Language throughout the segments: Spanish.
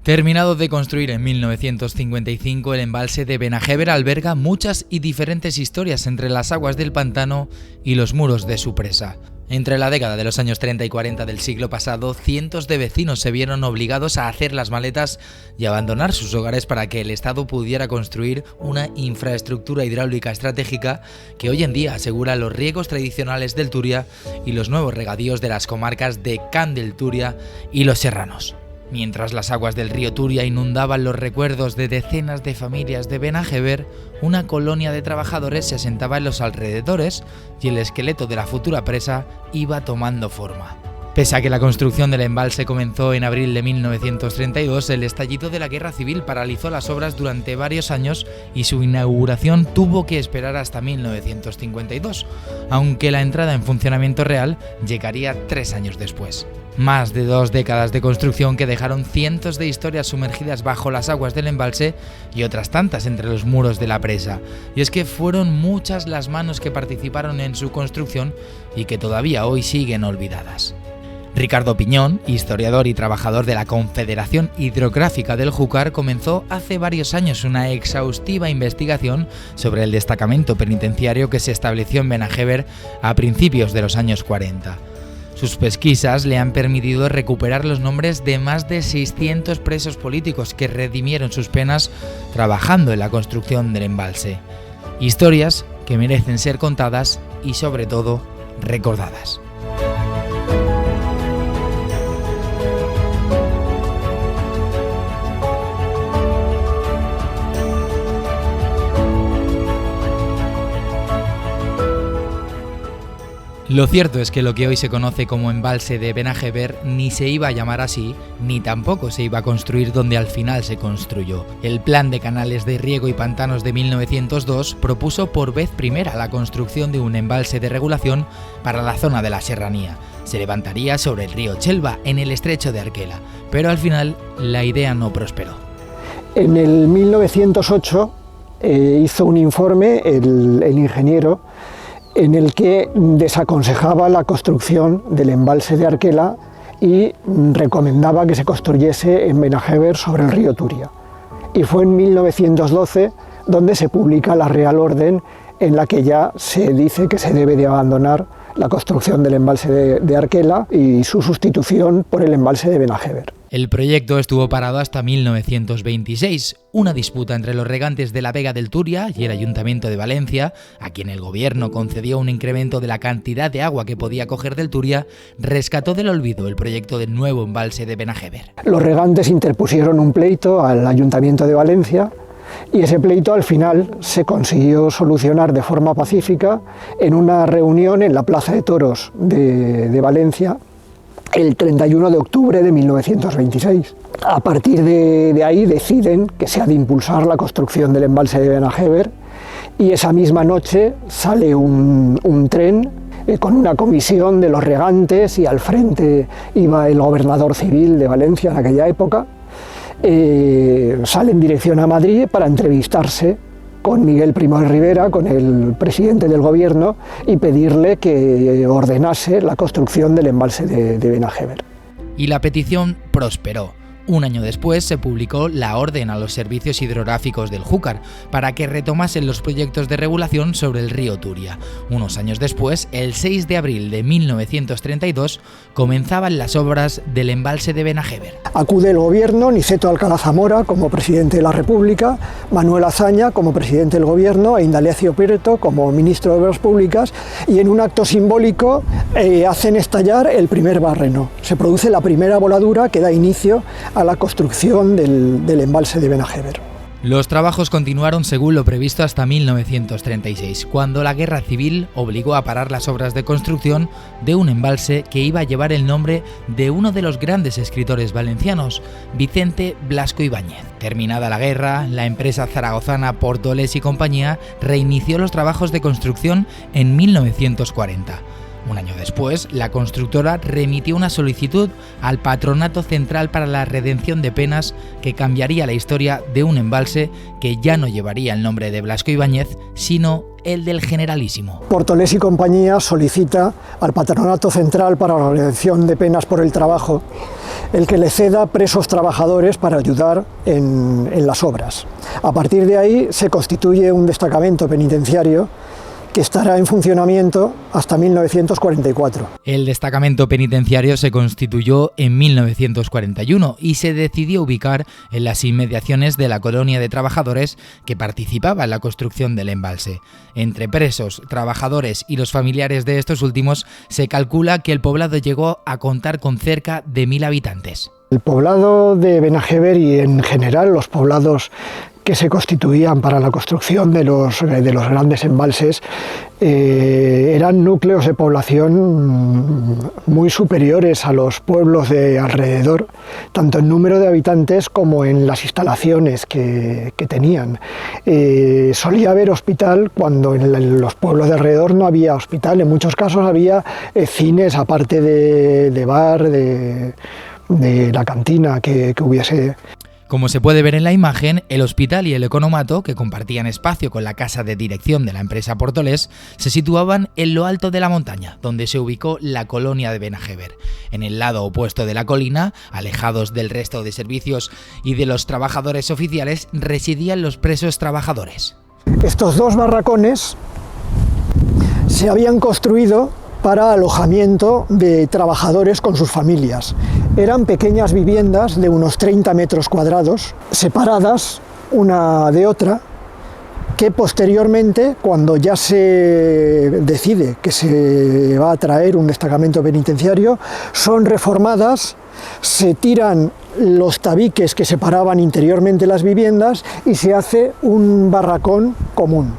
Terminado de construir en 1955, el embalse de Benajever alberga muchas y diferentes historias entre las aguas del pantano y los muros de su presa. Entre la década de los años 30 y 40 del siglo pasado, cientos de vecinos se vieron obligados a hacer las maletas y abandonar sus hogares para que el Estado pudiera construir una infraestructura hidráulica estratégica que hoy en día asegura los riegos tradicionales del Turia y los nuevos regadíos de las comarcas de Can del Turia y Los Serranos. Mientras las aguas del río Turia inundaban los recuerdos de decenas de familias de Benajever, una colonia de trabajadores se asentaba en los alrededores y el esqueleto de la futura presa iba tomando forma. Pese a que la construcción del embalse comenzó en abril de 1932, el estallido de la Guerra Civil paralizó las obras durante varios años y su inauguración tuvo que esperar hasta 1952, aunque la entrada en funcionamiento real llegaría 3 años después. Más de 2 décadas de construcción que dejaron cientos de historias sumergidas bajo las aguas del embalse y otras tantas entre los muros de la presa. Y es que fueron muchas las manos que participaron en su construcción y que todavía hoy siguen olvidadas. Ricardo Piñón, historiador y trabajador de la Confederación Hidrográfica del Júcar, comenzó hace varios años una exhaustiva investigación sobre el destacamento penitenciario que se estableció en Benajever a principios de los años 40. Sus pesquisas le han permitido recuperar los nombres de más de 600 presos políticos que redimieron sus penas trabajando en la construcción del embalse. Historias que merecen ser contadas y, sobre todo, recordadas. Lo cierto es que lo que hoy se conoce como embalse de Benajever ni se iba a llamar así, ni tampoco se iba a construir donde al final se construyó. El Plan de Canales de Riego y Pantanos de 1902 propuso por vez primera la construcción de un embalse de regulación para la zona de la serranía. Se levantaría sobre el río Chelva, en el estrecho de Arquela, pero al final la idea no prosperó. En el 1908 hizo un informe el ingeniero en el que desaconsejaba la construcción del embalse de Arquela y recomendaba que se construyese en Benajever sobre el río Turia. Y fue en 1912 donde se publica la Real Orden en la que ya se dice que se debe de abandonar la construcción del embalse de Arquela y su sustitución por el embalse de Benajever. El proyecto estuvo parado hasta 1926. Una disputa entre los regantes de la Vega del Turia y el Ayuntamiento de Valencia, a quien el gobierno concedió un incremento de la cantidad de agua que podía coger del Turia, rescató del olvido el proyecto del nuevo embalse de Benajever. Los regantes interpusieron un pleito al Ayuntamiento de Valencia y ese pleito al final se consiguió solucionar de forma pacífica en una reunión en la Plaza de Toros de Valencia el 31 de octubre de 1926. A partir de ahí deciden que se ha de impulsar la construcción del embalse de Benajever y esa misma noche sale un tren con una comisión de los regantes y al frente iba el gobernador civil de Valencia en aquella época. Sale en dirección a Madrid para entrevistarse con Miguel Primo de Rivera, con el presidente del gobierno, y pedirle que ordenase la construcción del embalse de Benajever. Y la petición prosperó. Un año después se publicó la orden a los servicios hidrográficos del Júcar para que retomasen los proyectos de regulación sobre el río Turia. Unos años después, el 6 de abril de 1932, comenzaban las obras del embalse de Benajever. Acude el gobierno, Niceto Alcalá Zamora como presidente de la República, Manuel Azaña como presidente del gobierno e Indalecio Prieto como ministro de Obras Públicas, y en un acto simbólico hacen estallar el primer bárreno. Se produce la primera voladura que da inicio a la construcción del embalse de Benajever. Los trabajos continuaron según lo previsto hasta 1936, cuando la Guerra Civil obligó a parar las obras de construcción de un embalse que iba a llevar el nombre de uno de los grandes escritores valencianos, Vicente Blasco Ibáñez. Terminada la guerra, la empresa zaragozana Portolés y Compañía reinició los trabajos de construcción en 1940. Un año después, la constructora remitió una solicitud al Patronato Central para la Redención de Penas que cambiaría la historia de un embalse que ya no llevaría el nombre de Blasco Ibáñez, sino el del Generalísimo. Portolés y Compañía solicita al Patronato Central para la Redención de Penas por el Trabajo el que le ceda presos trabajadores para ayudar en las obras. A partir de ahí se constituye un destacamento penitenciario que estará en funcionamiento hasta 1944. El destacamento penitenciario se constituyó en 1941 y se decidió ubicar en las inmediaciones de la colonia de trabajadores que participaba en la construcción del embalse. Entre presos, trabajadores y los familiares de estos últimos, se calcula que el poblado llegó a contar con cerca de 1000 habitantes. El poblado de Benajever y en general los poblados que se constituían para la construcción de los grandes embalses eran núcleos de población muy superiores a los pueblos de alrededor, tanto en número de habitantes como en las instalaciones que tenían. Solía haber hospital cuando en los pueblos de alrededor no había hospital, en muchos casos había cines aparte de bar, de la cantina que hubiese. Como se puede ver en la imagen, el hospital y el economato, que compartían espacio con la casa de dirección de la empresa Portolés, se situaban en lo alto de la montaña, donde se ubicó la colonia de Benajever. En el lado opuesto de la colina, alejados del resto de servicios y de los trabajadores oficiales, residían los presos trabajadores. Estos dos barracones se habían construido para alojamiento de trabajadores con sus familias. Eran pequeñas viviendas de unos 30 metros cuadrados, separadas una de otra, que posteriormente, cuando ya se decide que se va a traer un destacamento penitenciario, son reformadas, se tiran los tabiques que separaban interiormente las viviendas y se hace un barracón común,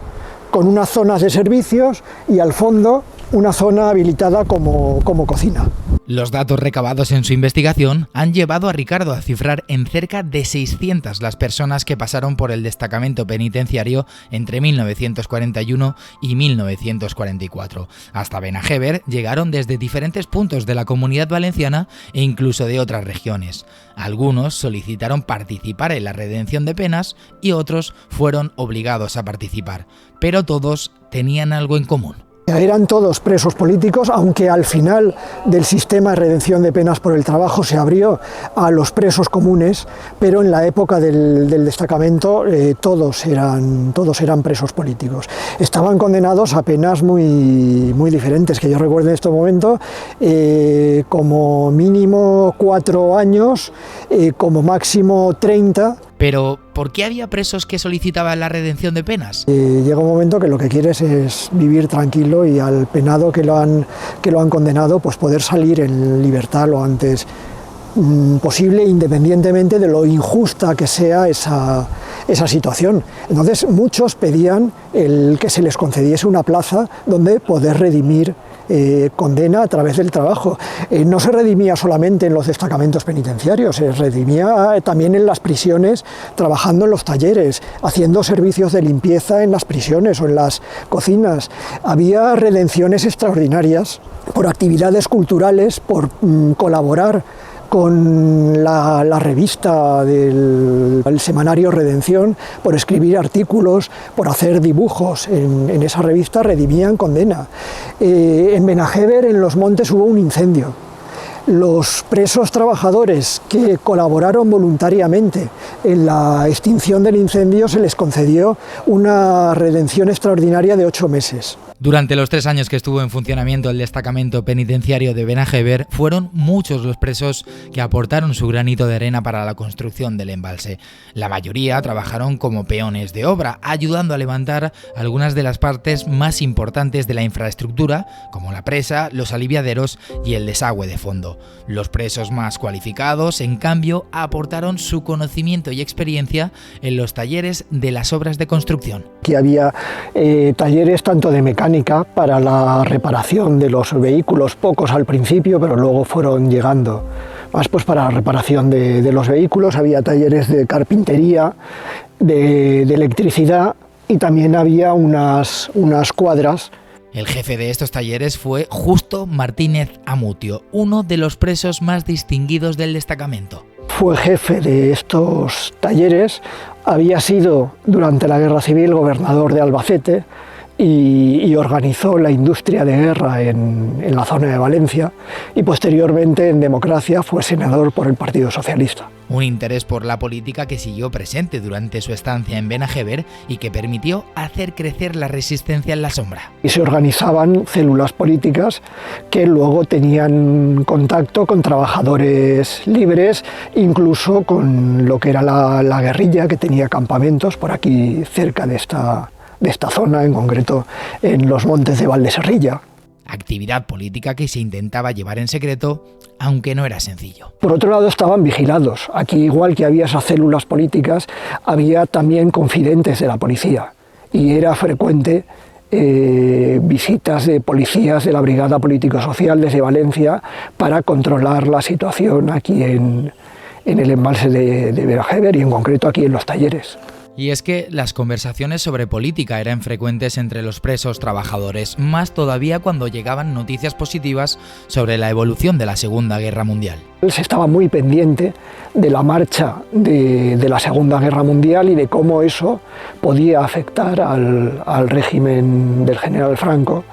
con unas zonas de servicios y al fondo una zona habilitada como cocina. Los datos recabados en su investigación han llevado a Ricardo a cifrar en cerca de 600 las personas que pasaron por el destacamento penitenciario entre 1941 y 1944. Hasta Benajever llegaron desde diferentes puntos de la Comunidad Valenciana e incluso de otras regiones. Algunos solicitaron participar en la redención de penas y otros fueron obligados a participar, pero todos tenían algo en común. Eran todos presos políticos, aunque al final del sistema de redención de penas por el trabajo se abrió a los presos comunes, pero en la época del destacamento todos eran presos políticos. Estaban condenados a penas muy diferentes, que yo recuerdo en este momento, como mínimo 4 años, como máximo 30. Pero, ¿por qué había presos que solicitaban la redención de penas? Llega un momento que lo que quieres es vivir tranquilo y al penado que lo han condenado, pues poder salir en libertad lo antes posible, independientemente de lo injusta que sea esa situación. Entonces, muchos pedían que se les concediese una plaza donde poder redimir condena a través del trabajo. No se redimía solamente en los destacamentos penitenciarios, se redimía también en las prisiones, trabajando en los talleres, haciendo servicios de limpieza en las prisiones o en las cocinas. Había redenciones extraordinarias por actividades culturales, por colaborar con la revista del semanario Redención, por escribir artículos, por hacer dibujos en esa revista, redimían condena. En Benajever, en Los Montes, hubo un incendio. Los presos trabajadores que colaboraron voluntariamente en la extinción del incendio se les concedió una redención extraordinaria de 8 meses. Durante los 3 años que estuvo en funcionamiento el destacamento penitenciario de Benajever, fueron muchos los presos que aportaron su granito de arena para la construcción del embalse. La mayoría trabajaron como peones de obra, ayudando a levantar algunas de las partes más importantes de la infraestructura, como la presa, los aliviaderos y el desagüe de fondo. Los presos más cualificados, en cambio, aportaron su conocimiento y experiencia en los talleres de las obras de construcción. Aquí había talleres tanto de mecánica para la reparación de los vehículos, pocos al principio, pero luego fueron llegando más pues para la reparación de los vehículos. Había talleres de carpintería, de electricidad y también había unas cuadras. El jefe de estos talleres fue Justo Martínez Amutio, uno de los presos más distinguidos del destacamento. Fue jefe de estos talleres, había sido durante la Guerra Civil gobernador de Albacete y organizó la industria de guerra en la zona de Valencia, y posteriormente en democracia fue senador por el Partido Socialista. Un interés por la política que siguió presente durante su estancia en Benajever y que permitió hacer crecer la resistencia en la sombra. Y se organizaban células políticas que luego tenían contacto con trabajadores libres, incluso con lo que era la guerrilla, que tenía campamentos por aquí cerca de esta zona, en concreto en los montes de Valdeserrilla. Actividad política que se intentaba llevar en secreto, aunque no era sencillo. Por otro lado, estaban vigilados. Aquí, igual que había esas células políticas, había también confidentes de la policía, y era frecuente visitas de policías de la Brigada Político-Social desde Valencia para controlar la situación aquí en el embalse de Benajever, y en concreto aquí en los talleres. Y es que las conversaciones sobre política eran frecuentes entre los presos trabajadores, más todavía cuando llegaban noticias positivas sobre la evolución de la Segunda Guerra Mundial. Se estaba muy pendiente de la marcha de la Segunda Guerra Mundial y de cómo eso podía afectar al régimen del general Franco.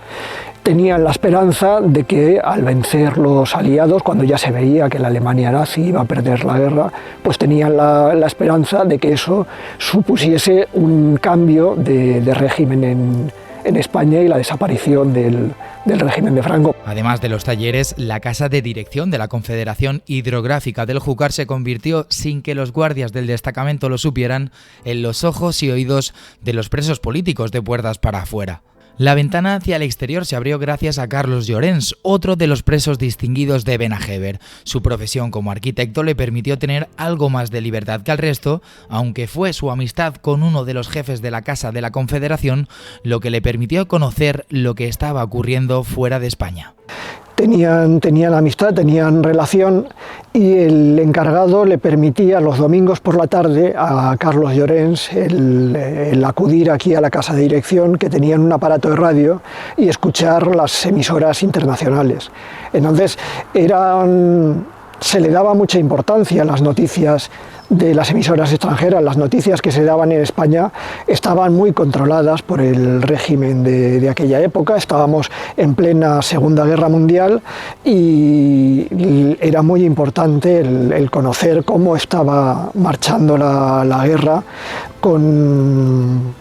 Tenían la esperanza de que al vencer los aliados, cuando ya se veía que la Alemania nazi iba a perder la guerra, pues tenían la esperanza de que eso supusiese un cambio de régimen en España y la desaparición del régimen de Franco. Además de los talleres, la casa de dirección de la Confederación Hidrográfica del Júcar se convirtió, sin que los guardias del destacamento lo supieran, en los ojos y oídos de los presos políticos de puertas para afuera. La ventana hacia el exterior se abrió gracias a Carlos Llorens, otro de los presos distinguidos de Benajever. Su profesión como arquitecto le permitió tener algo más de libertad que al resto, aunque fue su amistad con uno de los jefes de la Casa de la Confederación lo que le permitió conocer lo que estaba ocurriendo fuera de España. Tenían amistad, tenían relación, y el encargado le permitía los domingos por la tarde a Carlos Llorens el acudir aquí a la casa de dirección, que tenían un aparato de radio, y escuchar las emisoras internacionales. Entonces se le daba mucha importancia a las noticias de las emisoras extranjeras. Las noticias que se daban en España estaban muy controladas por el régimen de aquella época. Estábamos en plena Segunda Guerra Mundial y era muy importante el conocer cómo estaba marchando la guerra con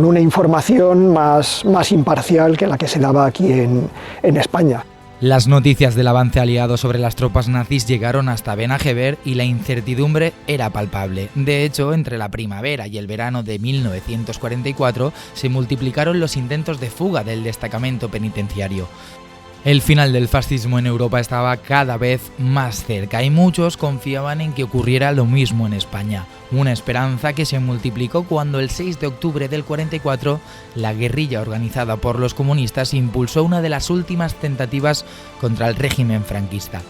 una información más imparcial que la que se daba aquí en España. Las noticias del avance aliado sobre las tropas nazis llegaron hasta Benajever y la incertidumbre era palpable. De hecho, entre la primavera y el verano de 1944 se multiplicaron los intentos de fuga del destacamento penitenciario. El final del fascismo en Europa estaba cada vez más cerca y muchos confiaban en que ocurriera lo mismo en España. Una esperanza que se multiplicó cuando el 6 de octubre del 44 la guerrilla organizada por los comunistas impulsó una de las últimas tentativas contra el régimen franquista.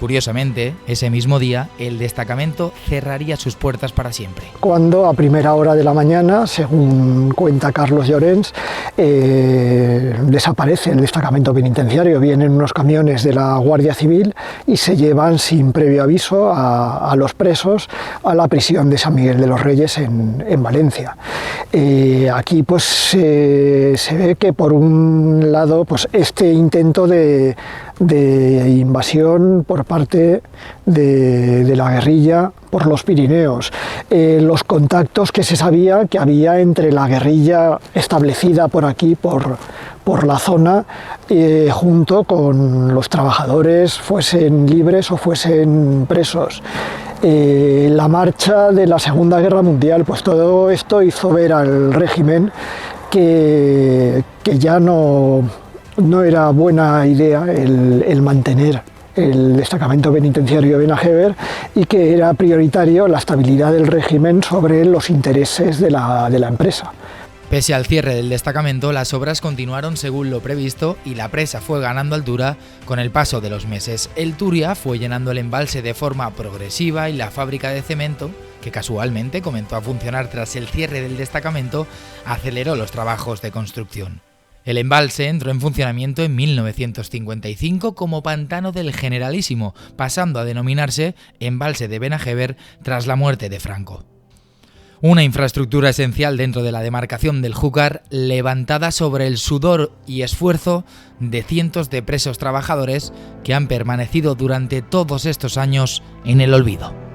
Curiosamente, ese mismo día, el destacamento cerraría sus puertas para siempre. Cuando a primera hora de la mañana, según cuenta Carlos Llorens, desaparece el destacamento penitenciario. Vienen unos camiones de la Guardia Civil y se llevan sin previo aviso a los presos a la prisión de San Miguel de los Reyes en Valencia. Aquí pues se ve que por un lado pues este intento de invasión por parte de la guerrilla por los Pirineos, los contactos que se sabía que había entre la guerrilla establecida por aquí, por la zona, junto con los trabajadores, fuesen libres o fuesen presos. La marcha de la Segunda Guerra Mundial, pues todo esto hizo ver al régimen que ya no era buena idea el mantener el destacamento penitenciario de Benajever, y que era prioritario la estabilidad del régimen sobre los intereses de la empresa. Pese al cierre del destacamento, las obras continuaron según lo previsto y la presa fue ganando altura con el paso de los meses. El Turia fue llenando el embalse de forma progresiva y la fábrica de cemento, que casualmente comenzó a funcionar tras el cierre del destacamento, aceleró los trabajos de construcción. El embalse entró en funcionamiento en 1955 como Pantano del Generalísimo, pasando a denominarse Embalse de Benajever tras la muerte de Franco. Una infraestructura esencial dentro de la demarcación del Júcar, levantada sobre el sudor y esfuerzo de cientos de presos trabajadores que han permanecido durante todos estos años en el olvido.